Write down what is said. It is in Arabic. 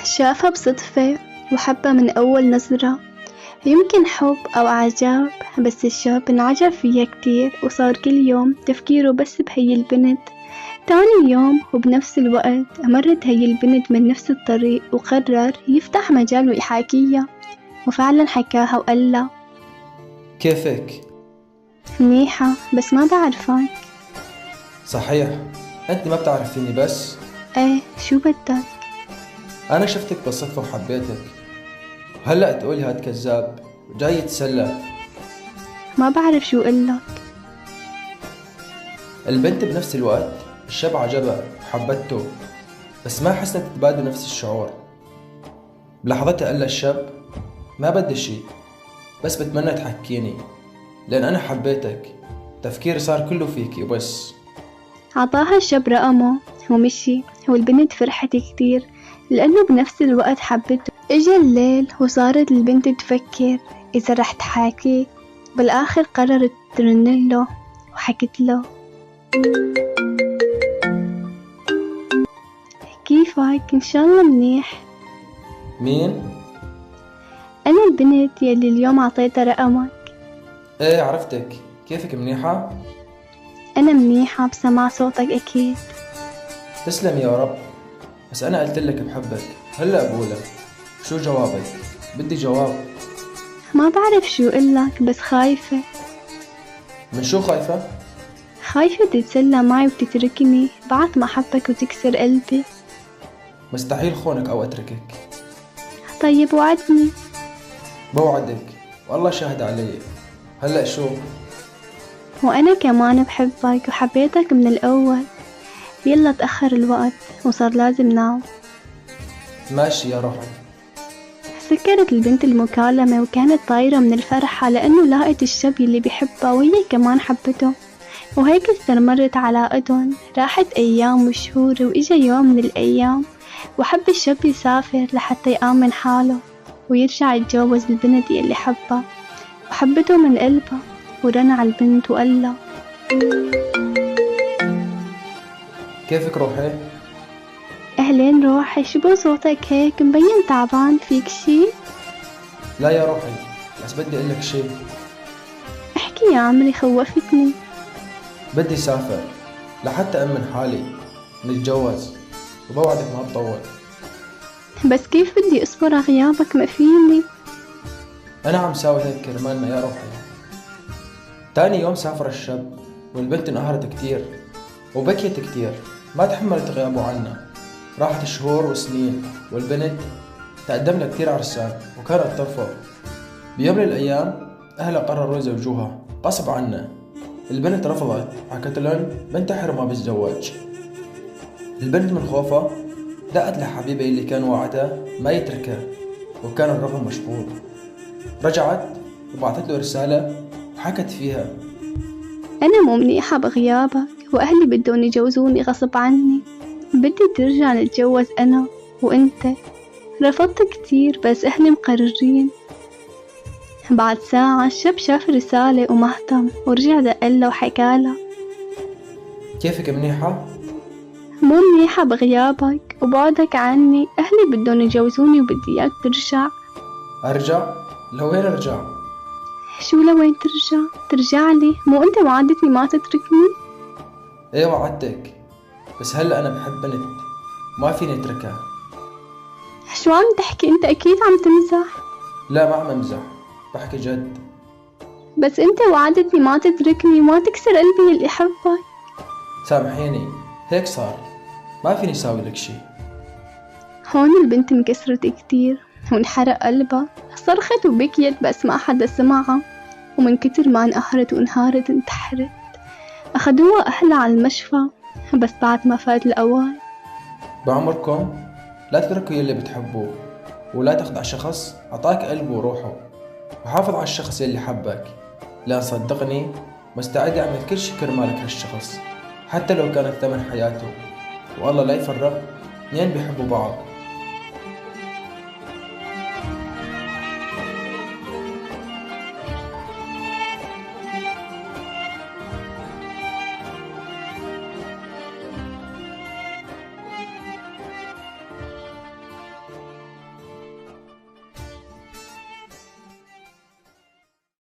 شافها بصدفة وحبها من أول نظرة. يمكن حب أو إعجاب، بس الشاب انعجب فيها كتير وصار كل يوم تفكيره بس بهي البنت. تاني يوم وبنفس الوقت مرت هي البنت من نفس الطريق وقرر يفتح مجال ويحاكيها، وفعلا حكاها وقالها: كيفك؟ منيحة بس ما بعرفك. صحيح، أنت ما بتعرفيني بس ايه شو بدك؟ أنا شفتك بالصدفة وحبيتك، وهلأ تقولي هاد كذاب وجاي يتسلى. ما بعرف شو قلك. البنت بنفس الوقت الشاب عجبها وحبته، بس ما حسنت تتبادل نفس الشعور. بلحظتها قال الشاب: ما بدي شي، بس بتمنى تحكيني لأن أنا حبيتك، تفكيري صار كله فيكي وبس. عطاها الشاب رقمه ومشي، والبنت فرحت كتير لأنه بنفس الوقت حبته. إجا الليل وصارت البنت تفكر إذا رح تحاكي. بالآخر قررت ترنله وحكت له: كيفك؟ إن شاء الله منيح. مين؟ أنا البنت يلي اليوم عطيتها رقمك. إيه عرفتك، كيفك منيحة؟ أنا منيحة بسمع صوتك أكيد. تسلم يا رب، بس أنا قلتلك بحبك، هلأ بقولك. شو جوابك؟ بدي جواب. ما بعرف شو قلك بس خايفة. من شو خايفة؟ خايفة تتسلى معي وتتركني بعد ما أحبك وتكسر قلبي. مستحيل خونك أو أتركك. طيب وعدني. بوعدك والله شاهد علي. هلأ شو؟ وأنا كمان بحبك وحبيتك من الأول. يلا تأخر الوقت وصار لازم نام. ماشي يا روحي. سكرت البنت المكالمة وكانت طايرة من الفرحة لأنه لاقت الشاب اللي بيحبها وهي كمان حبته. وهيك استمرت علاقتهم. راحت أيام وشهور وإجا يوم من الأيام وحب الشاب يسافر لحتى يآمن حاله ويرجع يتجوز البنت اللي حبها وحبته من قلبها. ورن على البنت وقالها: كيفك روحي؟ أهلين روحي، شبو صوتك هيك مبين تعبان؟ فيك شي؟ لا يا روحي، بس بدي أقولك شي. احكي يا عمري، خوفتني. بدي سافر لحتى أمن حالي نتجوز، وبوعدك ما بطول. بس كيف بدي أصبر على غيابك؟ ما فيني. أنا عم ساوي هيك كرمالنا يا روحي. تاني يوم سافر الشاب، والبنت انقهرت كتير وبكيت كتير، ما تحملت غيابه عنا. راحت شهور وسنين، والبنت تقدم لها كتير عرسان وكانت ترفض. بيوم من الأيام أهلها قرروا يزوجوها غصب عنها. البنت رفضت، حكت لهم بنتحر ما بالزواج. البنت من خوفها دقت لحبيبها اللي كان وعدها ما يتركها، وكان الرقم مشغول. رجعت وبعثت له رسالة وحكت فيها: أنا مو منيحة بغيابك، وأهلي بدهم يجوزوني غصب عني. بدي ترجع نتجوز أنا وأنت. رفضت كتير بس أهلي مقررين. بعد ساعة الشاب شاف رسالة وما اهتم ورجع دقلها وحكالها: كيفك منيحة؟ مو منيحة بغيابك وبعدك عني. أهلي بدهم يجوزوني وبدي إياك ترجع. أرجع؟ لوين أرجع؟ شو لوين ترجع؟ ترجع لي؟ مو أنت وعدتني ما تتركني؟ إيه وعدتك، بس هلأ أنا بحب بنت ما فيني أتركها. شو عم تحكي أنت؟ أكيد عم تمزح. لا ما عم أمزح، بحكي جد. بس أنت وعدتني ما تتركني وما تكسر قلبي اللي حبك. سامحيني، هيك صار، ما فيني ساوي لك شي. هون البنت انكسرت كتير وانحرق قلبها. صرخت وبكيت بس ما حدا سمعها، ومن كتر ما انقهرت وانهارت انتحرت. أخدوها أهلها على المشفى بس بعد ما فات الأوان. بعمركم لا تتركوا يلي بتحبوه، ولا تخدع شخص عطاك قلبه وروحه، وحافظ على الشخص يلي حبك، لأن صدقني مستعد يعمل كل شي كرمالك هالشخص، حتى لو كانت ثمن حياته. والله لا يفرق اثنين بيحبوا بعض.